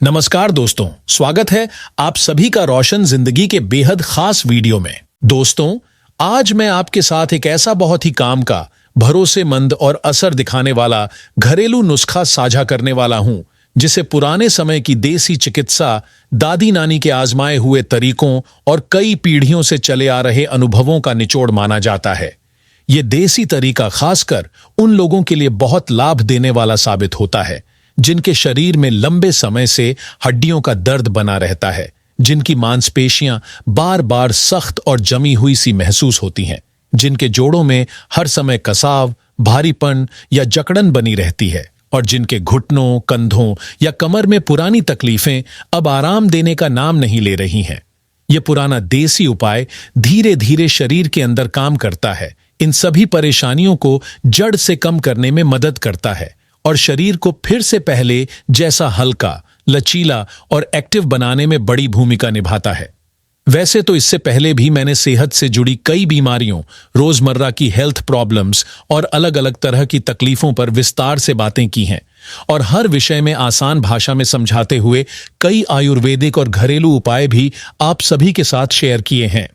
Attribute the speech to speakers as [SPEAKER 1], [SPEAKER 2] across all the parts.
[SPEAKER 1] नमस्कार दोस्तों, स्वागत है आप सभी का रोशन जिंदगी के बेहद खास वीडियो में। दोस्तों, आज मैं आपके साथ एक ऐसा बहुत ही काम का, भरोसेमंद और असर दिखाने वाला घरेलू नुस्खा साझा करने वाला हूं, जिसे पुराने समय की देसी चिकित्सा, दादी नानी के आजमाए हुए तरीकों और कई पीढ़ियों से चले आ रहे अनुभवों का निचोड़ माना जाता है। ये देसी तरीका खासकर उन लोगों के लिए बहुत लाभ देने वाला साबित होता है जिनके शरीर में लंबे समय से हड्डियों का दर्द बना रहता है, जिनकी मांसपेशियां बार बार सख्त और जमी हुई सी महसूस होती हैं, जिनके जोड़ों में हर समय कसाव, भारीपन या जकड़न बनी रहती है और जिनके घुटनों, कंधों या कमर में पुरानी तकलीफें अब आराम देने का नाम नहीं ले रही हैं। यह पुराना देसी उपाय धीरे धीरे शरीर के अंदर काम करता है, इन सभी परेशानियों को जड़ से कम करने में मदद करता है और शरीर को फिर से पहले जैसा हल्का, लचीला और एक्टिव बनाने में बड़ी भूमिका निभाता है। वैसे तो इससे पहले भी मैंने सेहत से जुड़ी कई बीमारियों, रोजमर्रा की हेल्थ प्रॉब्लम्स और अलग अलग तरह की तकलीफों पर विस्तार से बातें की हैं और हर विषय में आसान भाषा में समझाते हुए कई आयुर्वेदिक और घरेलू उपाय भी आप सभी के साथ शेयर किए हैं।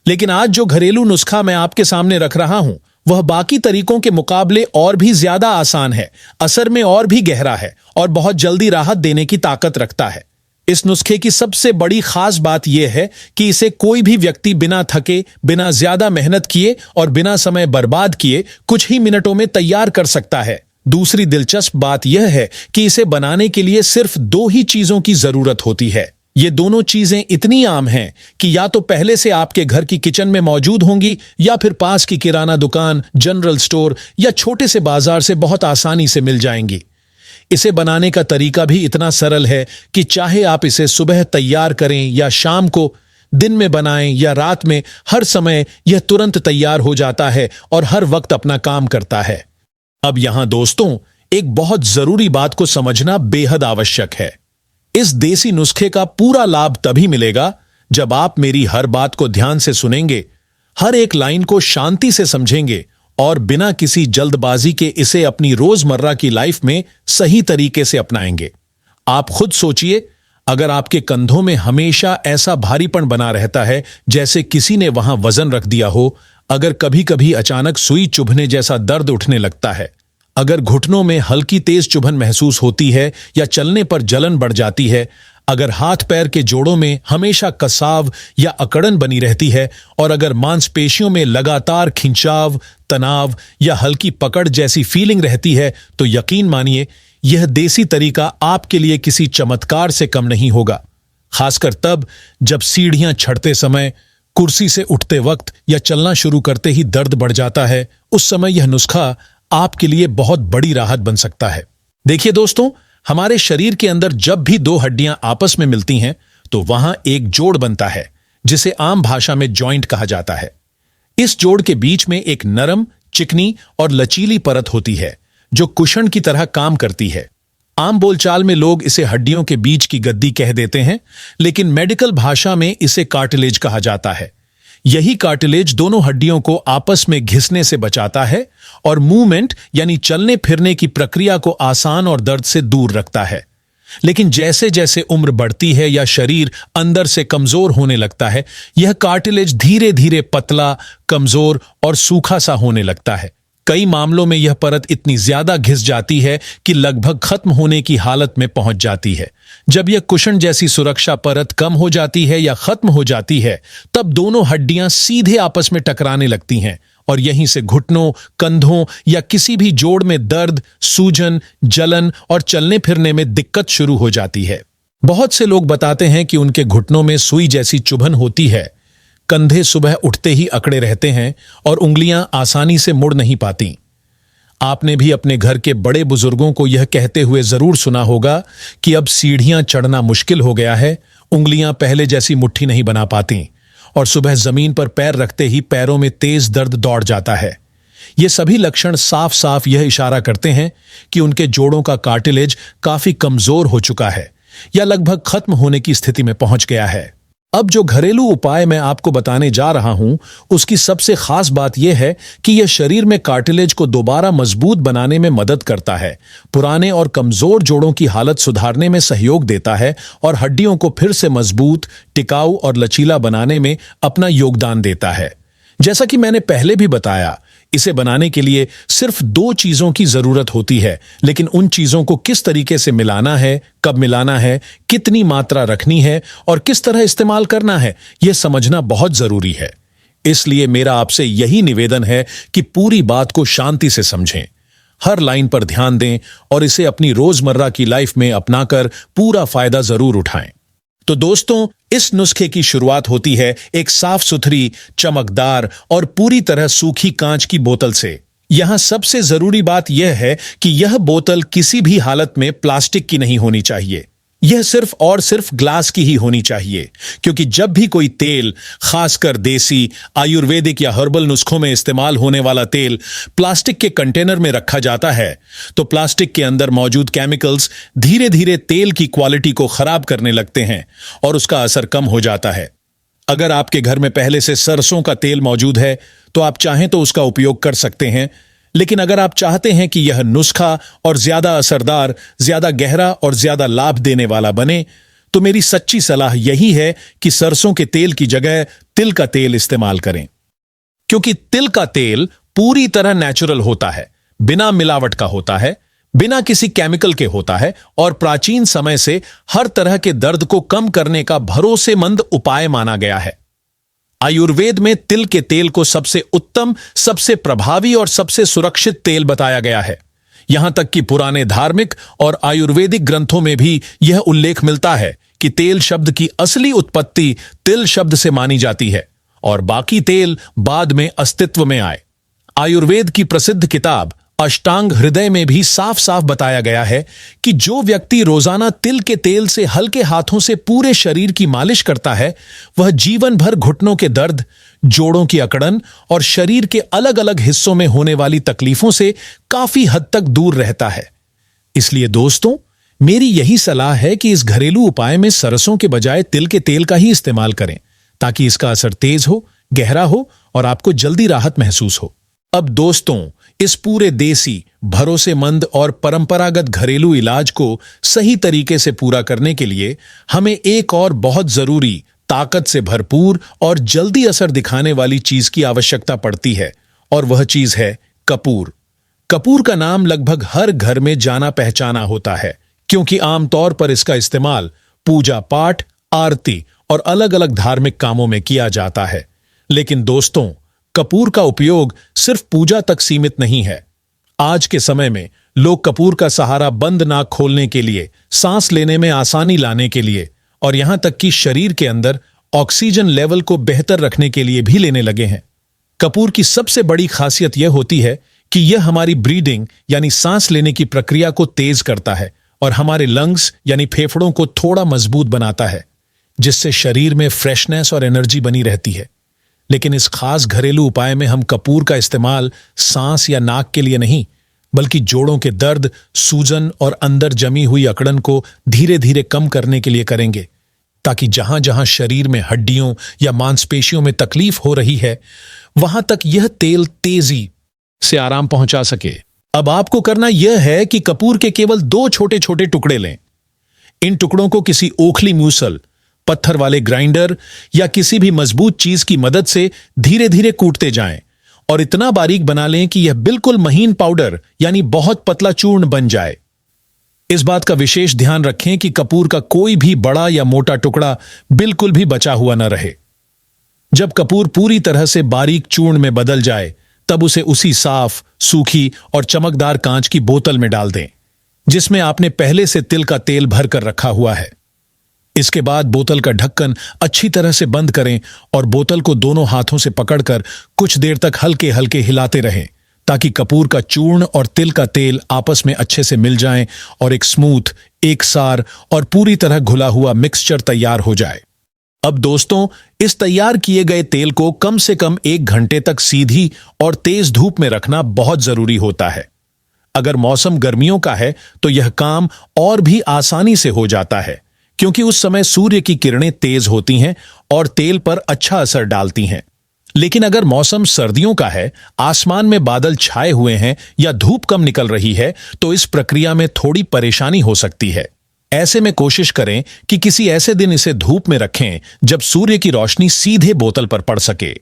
[SPEAKER 1] लेकिन आज जो घरेलू नुस्खा मैं आपके सामने रख रहा हूं, वह बाकी तरीकों के मुकाबले और भी ज्यादा आसान है, असर में और भी गहरा है और बहुत जल्दी राहत देने की ताकत रखता है। इस नुस्खे की सबसे बड़ी खास बात यह है कि इसे कोई भी व्यक्ति बिना थके, बिना ज्यादा मेहनत किए और बिना समय बर्बाद किए कुछ ही मिनटों में तैयार कर सकता है। दूसरी दिलचस्प बात यह है कि इसे बनाने के लिए सिर्फ दो ही चीजों की जरूरत होती है। ये दोनों चीजें इतनी आम हैं कि या तो पहले से आपके घर की किचन में मौजूद होंगी या फिर पास की किराना दुकान, जनरल स्टोर या छोटे से बाजार से बहुत आसानी से मिल जाएंगी। इसे बनाने का तरीका भी इतना सरल है कि चाहे आप इसे सुबह तैयार करें या शाम को, दिन में बनाएं या रात में, हर समय यह तुरंत तैयार हो जाता है और हर वक्त अपना काम करता है। अब यहां दोस्तों, एक बहुत जरूरी बात को समझना बेहद आवश्यक है। इस देसी नुस्खे का पूरा लाभ तभी मिलेगा जब आप मेरी हर बात को ध्यान से सुनेंगे, हर एक लाइन को शांति से समझेंगे और बिना किसी जल्दबाजी के इसे अपनी रोजमर्रा की लाइफ में सही तरीके से अपनाएंगे। आप खुद सोचिए, अगर आपके कंधों में हमेशा ऐसा भारीपन बना रहता है जैसे किसी ने वहां वजन रख दिया हो, अगर कभी कभी अचानक सुई चुभने जैसा दर्द उठने लगता है, अगर घुटनों में हल्की तेज चुभन महसूस होती है या चलने पर जलन बढ़ जाती है, अगर हाथ पैर के जोड़ों में हमेशा कसाव या अकड़न बनी रहती है और अगर मांसपेशियों में लगातार खिंचाव, तनाव या हल्की पकड़ जैसी फीलिंग रहती है, तो यकीन मानिए यह देसी तरीका आपके लिए किसी चमत्कार से कम नहीं होगा। खासकर तब जब सीढ़ियां चढ़ते समय, कुर्सी से उठते वक्त या चलना शुरू करते ही दर्द बढ़ जाता है, उस समय यह नुस्खा आपके लिए बहुत बड़ी राहत बन सकता है। देखिए दोस्तों, हमारे शरीर के अंदर जब भी दो हड्डियां आपस में मिलती हैं तो वहां एक जोड़ बनता है जिसे आम भाषा में जॉइंट कहा जाता है। इस जोड़ के बीच में एक नरम, चिकनी और लचीली परत होती है जो कुशन की तरह काम करती है। आम बोलचाल में लोग इसे हड्डियों के बीच की गद्दी कह देते हैं, लेकिन मेडिकल भाषा में इसे कार्टिलेज कहा जाता है। यही कार्टिलेज दोनों हड्डियों को आपस में घिसने से बचाता है और मूवमेंट यानी चलने फिरने की प्रक्रिया को आसान और दर्द से दूर रखता है। लेकिन जैसे जैसे उम्र बढ़ती है या शरीर अंदर से कमजोर होने लगता है, यह कार्टिलेज धीरे धीरे पतला, कमजोर और सूखा सा होने लगता है। कई मामलों में यह परत इतनी ज्यादा घिस जाती है कि लगभग खत्म होने की हालत में पहुंच जाती है। जब यह कुशन जैसी सुरक्षा परत कम हो जाती है या खत्म हो जाती है, तब दोनों हड्डियां सीधे आपस में टकराने लगती हैं और यहीं से घुटनों, कंधों या किसी भी जोड़ में दर्द, सूजन, जलन और चलने फिरने में दिक्कत शुरू हो जाती है। बहुत से लोग बताते हैं कि उनके घुटनों में सुई जैसी चुभन होती है, कंधे सुबह उठते ही अकड़े रहते हैं और उंगलियां आसानी से मुड़ नहीं पाती। आपने भी अपने घर के बड़े बुजुर्गों को यह कहते हुए जरूर सुना होगा कि अब सीढ़ियां चढ़ना मुश्किल हो गया है, उंगलियां पहले जैसी मुट्ठी नहीं बना पाती और सुबह जमीन पर पैर रखते ही पैरों में तेज दर्द दौड़ जाता है। ये सभी लक्षण साफ साफ यह इशारा करते हैं कि उनके जोड़ों का कार्टिलेज काफी कमजोर हो चुका है या लगभग खत्म होने की स्थिति में पहुंच गया है। अब जो घरेलू उपाय मैं आपको बताने जा रहा हूं, उसकी सबसे खास बात यह है कि यह शरीर में कार्टिलेज को दोबारा मजबूत बनाने में मदद करता है, पुराने और कमजोर जोड़ों की हालत सुधारने में सहयोग देता है और हड्डियों को फिर से मजबूत, टिकाऊ और लचीला बनाने में अपना योगदान देता है। जैसा कि मैंने पहले भी बताया, इसे बनाने के लिए सिर्फ 2 चीजों की जरूरत होती है, लेकिन उन चीजों को किस तरीके से मिलाना है, कब मिलाना है, कितनी मात्रा रखनी है और किस तरह इस्तेमाल करना है, यह समझना बहुत जरूरी है। इसलिए मेरा आपसे यही निवेदन है कि पूरी बात को शांति से समझें, हर लाइन पर ध्यान दें और इसे अपनी रोजमर्रा की लाइफ में अपनाकर पूरा फायदा जरूर उठाएं। तो दोस्तों, इस नुस्खे की शुरुआत होती है एक साफ सुथरी, चमकदार और पूरी तरह सूखी कांच की बोतल से। यहां सबसे जरूरी बात यह है कि यह बोतल किसी भी हालत में प्लास्टिक की नहीं होनी चाहिए। यह सिर्फ और सिर्फ ग्लास की ही होनी चाहिए, क्योंकि जब भी कोई तेल, खासकर देसी, आयुर्वेदिक या हर्बल नुस्खों में इस्तेमाल होने वाला तेल प्लास्टिक के कंटेनर में रखा जाता है, तो प्लास्टिक के अंदर मौजूद केमिकल्स धीरे धीरे तेल की क्वालिटी को खराब करने लगते हैं और उसका असर कम हो जाता है। अगर आपके घर में पहले से सरसों का तेल मौजूद है, तो आप चाहें तो उसका उपयोग कर सकते हैं, लेकिन अगर आप चाहते हैं कि यह नुस्खा और ज्यादा असरदार, ज्यादा गहरा और ज्यादा लाभ देने वाला बने, तो मेरी सच्ची सलाह यही है कि सरसों के तेल की जगह तिल का तेल इस्तेमाल करें, क्योंकि तिल का तेल पूरी तरह नेचुरल होता है, बिना मिलावट का होता है, बिना किसी केमिकल के होता है और प्राचीन समय से हर तरह के दर्द को कम करने का भरोसेमंद उपाय माना गया है। आयुर्वेद में तिल के तेल को सबसे उत्तम, सबसे प्रभावी और सबसे सुरक्षित तेल बताया गया है। यहां तक कि पुराने धार्मिक और आयुर्वेदिक ग्रंथों में भी यह उल्लेख मिलता है कि तेल शब्द की असली उत्पत्ति तिल शब्द से मानी जाती है और बाकी तेल बाद में अस्तित्व में आए। आयुर्वेद की प्रसिद्ध किताब अष्टांग हृदय में भी साफ साफ बताया गया है कि जो व्यक्ति रोजाना तिल के तेल से हल्के हाथों से पूरे शरीर की मालिश करता है, वह जीवन भर घुटनों के दर्द, जोड़ों की अकड़न और शरीर के अलग अलग हिस्सों में होने वाली तकलीफों से काफी हद तक दूर रहता है। इसलिए दोस्तों, मेरी यही सलाह है कि इस घरेलू उपाय में सरसों के बजाय तिल के तेल का ही इस्तेमाल करें, ताकि इसका असर तेज हो, गहरा हो और आपको जल्दी राहत महसूस हो। अब दोस्तों, इस पूरे देसी, भरोसेमंद और परंपरागत घरेलू इलाज को सही तरीके से पूरा करने के लिए हमें एक और बहुत जरूरी, ताकत से भरपूर और जल्दी असर दिखाने वाली चीज की आवश्यकता पड़ती है, और वह चीज है कपूर। कपूर का नाम लगभग हर घर में जाना पहचाना होता है, क्योंकि आमतौर पर इसका इस्तेमाल पूजा पाठ, आरती और अलग अलग धार्मिक कामों में किया जाता है। लेकिन दोस्तों, कपूर का उपयोग सिर्फ पूजा तक सीमित नहीं है। आज के समय में लोग कपूर का सहारा बंद नाक खोलने के लिए, सांस लेने में आसानी लाने के लिए और यहां तक कि शरीर के अंदर ऑक्सीजन लेवल को बेहतर रखने के लिए भी लेने लगे हैं। कपूर की सबसे बड़ी खासियत यह होती है कि यह हमारी ब्रीदिंग यानी सांस लेने की प्रक्रिया को तेज करता है और हमारे लंग्स यानी फेफड़ों को थोड़ा मजबूत बनाता है, जिससे शरीर में फ्रेशनेस और एनर्जी बनी रहती है। लेकिन इस खास घरेलू उपाय में हम कपूर का इस्तेमाल सांस या नाक के लिए नहीं, बल्कि जोड़ों के दर्द, सूजन और अंदर जमी हुई अकड़न को धीरे धीरे कम करने के लिए करेंगे, ताकि जहां जहां शरीर में हड्डियों या मांसपेशियों में तकलीफ हो रही है, वहां तक यह तेल तेजी से आराम पहुंचा सके। अब आपको करना यह है कि कपूर के केवल 2 छोटे छोटे टुकड़े लें। इन टुकड़ों को किसी ओखली मूसल, पत्थर वाले ग्राइंडर या किसी भी मजबूत चीज की मदद से धीरे धीरे कूटते जाएं और इतना बारीक बना लें कि यह बिल्कुल महीन पाउडर यानी बहुत पतला चूर्ण बन जाए। इस बात का विशेष ध्यान रखें कि कपूर का कोई भी बड़ा या मोटा टुकड़ा बिल्कुल भी बचा हुआ न रहे। जब कपूर पूरी तरह से बारीक चूर्ण में बदल जाए, तब उसे उसी साफ, सूखी और चमकदार कांच की बोतल में डाल दें, जिसमें आपने पहले से तिल का तेल भर कर रखा हुआ है। इसके बाद बोतल का ढक्कन अच्छी तरह से बंद करें और बोतल को दोनों हाथों से पकड़कर कुछ देर तक हल्के हल्के हिलाते रहें, ताकि कपूर का चूर्ण और तिल का तेल आपस में अच्छे से मिल जाएं और एक स्मूथ, एकसार और पूरी तरह घुला हुआ मिक्सचर तैयार हो जाए। अब दोस्तों, इस तैयार किए गए तेल को कम से कम 1 घंटे तक सीधी और तेज धूप में रखना बहुत जरूरी होता है। अगर मौसम गर्मियों का है तो यह काम और भी आसानी से हो जाता है, क्योंकि उस समय सूर्य की किरणें तेज होती हैं और तेल पर अच्छा असर डालती हैं। लेकिन अगर मौसम सर्दियों का है, आसमान में बादल छाए हुए हैं या धूप कम निकल रही है, तो इस प्रक्रिया में थोड़ी परेशानी हो सकती है। ऐसे में कोशिश करें कि किसी ऐसे दिन इसे धूप में रखें जब सूर्य की रोशनी सीधे बोतल पर पड़ सके।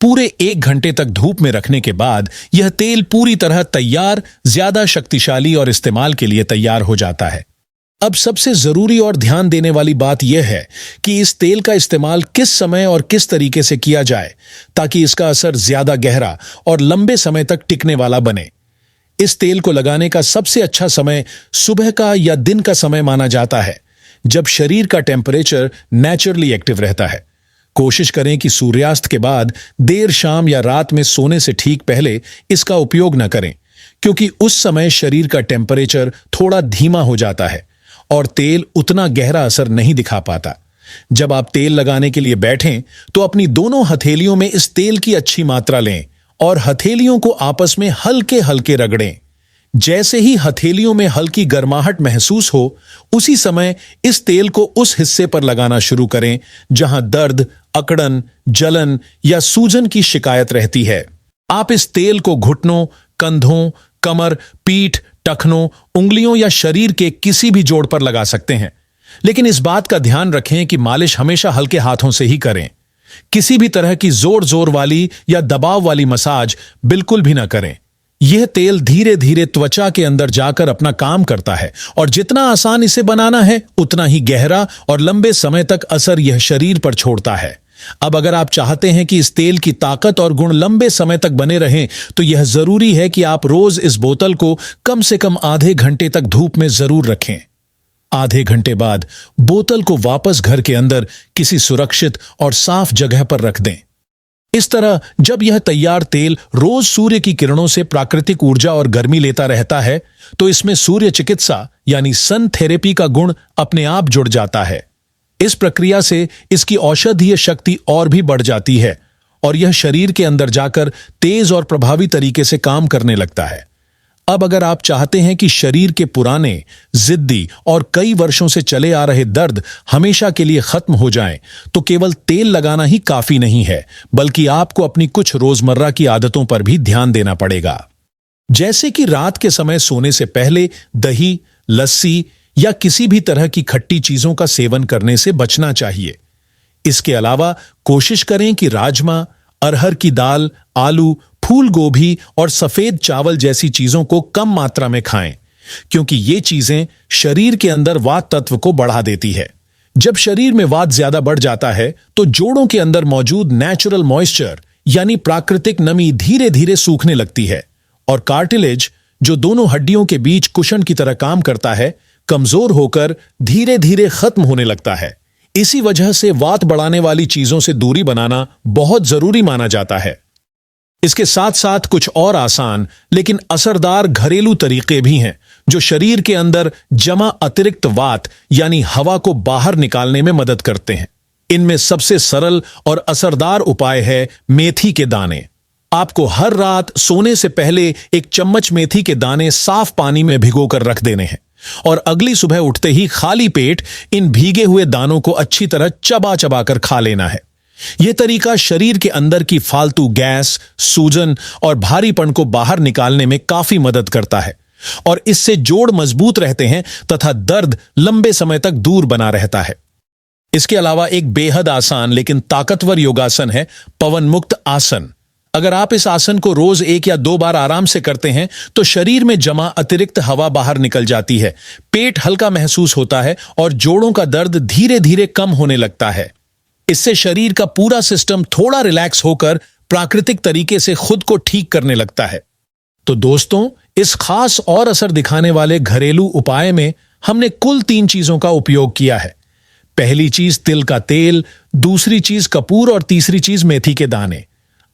[SPEAKER 1] पूरे 1 घंटे तक धूप में रखने के बाद यह तेल पूरी तरह तैयार, ज्यादा शक्तिशाली और इस्तेमाल के लिए तैयार हो जाता है। अब सबसे जरूरी और ध्यान देने वाली बात यह है कि इस तेल का इस्तेमाल किस समय और किस तरीके से किया जाए ताकि इसका असर ज्यादा गहरा और लंबे समय तक टिकने वाला बने। इस तेल को लगाने का सबसे अच्छा समय सुबह का या दिन का समय माना जाता है, जब शरीर का टेम्परेचर नेचुरली एक्टिव रहता है। कोशिश करें कि सूर्यास्त के बाद देर शाम या रात में सोने से ठीक पहले इसका उपयोग न करें, क्योंकि उस समय शरीर का टेम्परेचर थोड़ा धीमा हो जाता है और तेल उतना गहरा असर नहीं दिखा पाता। जब आप तेल लगाने के लिए बैठें तो अपनी दोनों हथेलियों में इस तेल की अच्छी मात्रा लें और हथेलियों को आपस में हल्के हल्के रगड़ें। जैसे ही हथेलियों में हल्की गर्माहट महसूस हो, उसी समय इस तेल को उस हिस्से पर लगाना शुरू करें जहां दर्द, अकड़न, जलन या सूजन की शिकायत रहती है। आप इस तेल को घुटनों, कंधों, कमर, पीठ, टखनों, उंगलियों या शरीर के किसी भी जोड़ पर लगा सकते हैं। लेकिन इस बात का ध्यान रखें कि मालिश हमेशा हल्के हाथों से ही करें। किसी भी तरह की जोर जोर वाली या दबाव वाली मसाज बिल्कुल भी ना करें। यह तेल धीरे धीरे त्वचा के अंदर जाकर अपना काम करता है और जितना आसान इसे बनाना है, उतना ही गहरा और लंबे समय तक असर यह शरीर पर छोड़ता है। अब अगर आप चाहते हैं कि इस तेल की ताकत और गुण लंबे समय तक बने रहें, तो यह जरूरी है कि आप रोज इस बोतल को कम से कम आधे घंटे तक धूप में जरूर रखें। आधे घंटे बाद बोतल को वापस घर के अंदर किसी सुरक्षित और साफ जगह पर रख दें। इस तरह जब यह तैयार तेल रोज सूर्य की किरणों से प्राकृतिक ऊर्जा और गर्मी लेता रहता है, तो इसमें सूर्य चिकित्सा यानी सन थेरेपी का गुण अपने आप जुड़ जाता है। इस प्रक्रिया से इसकी औषधीय शक्ति और भी बढ़ जाती है और यह शरीर के अंदर जाकर तेज और प्रभावी तरीके से काम करने लगता है। अब अगर आप चाहते हैं कि शरीर के पुराने, जिद्दी और कई वर्षों से चले आ रहे दर्द हमेशा के लिए खत्म हो जाएं, तो केवल तेल लगाना ही काफी नहीं है, बल्कि आपको अपनी कुछ रोजमर्रा की आदतों पर भी ध्यान देना पड़ेगा। जैसे कि रात के समय सोने से पहले दही, लस्सी या किसी भी तरह की खट्टी चीजों का सेवन करने से बचना चाहिए। इसके अलावा कोशिश करें कि राजमा, अरहर की दाल, आलू, फूल गोभी और सफेद चावल जैसी चीजों को कम मात्रा में खाएं, क्योंकि ये चीजें शरीर के अंदर वात तत्व को बढ़ा देती है। जब शरीर में वात ज्यादा बढ़ जाता है, तो जोड़ों के अंदर मौजूद नेचुरल मॉइस्चर यानी प्राकृतिक नमी धीरे धीरे सूखने लगती है और कार्टिलेज, जो दोनों हड्डियों के बीच कुशन की तरह काम करता है, कमजोर होकर धीरे धीरे खत्म होने लगता है। इसी वजह से वात बढ़ाने वाली चीजों से दूरी बनाना बहुत जरूरी माना जाता है। इसके साथ साथ कुछ और आसान लेकिन असरदार घरेलू तरीके भी हैं जो शरीर के अंदर जमा अतिरिक्त वात यानी हवा को बाहर निकालने में मदद करते हैं। इनमें सबसे सरल और असरदार उपाय है मेथी के दाने। आपको हर रात सोने से पहले 1 चम्मच मेथी के दाने साफ पानी में भिगोकर रख देने हैं और अगली सुबह उठते ही खाली पेट इन भीगे हुए दानों को अच्छी तरह चबा चबा कर खा लेना है। यह तरीका शरीर के अंदर की फालतू गैस, सूजन और भारीपन को बाहर निकालने में काफी मदद करता है और इससे जोड़ मजबूत रहते हैं तथा दर्द लंबे समय तक दूर बना रहता है। इसके अलावा एक बेहद आसान लेकिन ताकतवर योगासन है पवन मुक्त आसन। अगर आप इस आसन को रोज 1 या 2 बार आराम से करते हैं, तो शरीर में जमा अतिरिक्त हवा बाहर निकल जाती है, पेट हल्का महसूस होता है और जोड़ों का दर्द धीरे धीरे कम होने लगता है। इससे शरीर का पूरा सिस्टम थोड़ा रिलैक्स होकर प्राकृतिक तरीके से खुद को ठीक करने लगता है। तो दोस्तों, इस खास और असर दिखाने वाले घरेलू उपाय में हमने कुल 3 चीजों का उपयोग किया है। पहली चीज तिल का तेल, दूसरी चीज कपूर और तीसरी चीज मेथी के दाने।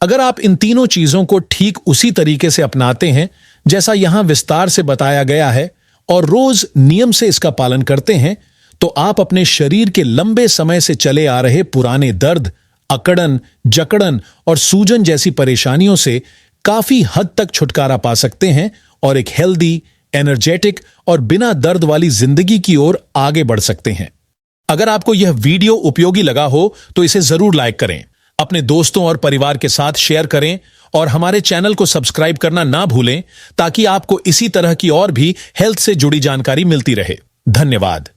[SPEAKER 1] अगर आप इन तीनों चीजों को ठीक उसी तरीके से अपनाते हैं जैसा यहां विस्तार से बताया गया है और रोज नियम से इसका पालन करते हैं, तो आप अपने शरीर के लंबे समय से चले आ रहे पुराने दर्द, अकड़न, जकड़न और सूजन जैसी परेशानियों से काफी हद तक छुटकारा पा सकते हैं और एक हेल्दी, एनर्जेटिक और बिना दर्द वाली जिंदगी की ओर आगे बढ़ सकते हैं। अगर आपको यह वीडियो उपयोगी लगा हो तो इसे जरूर लाइक करें, अपने दोस्तों और परिवार के साथ शेयर करें और हमारे चैनल को सब्सक्राइब करना ना भूलें ताकि आपको इसी तरह की और भी हेल्थ से जुड़ी जानकारी मिलती रहे। धन्यवाद।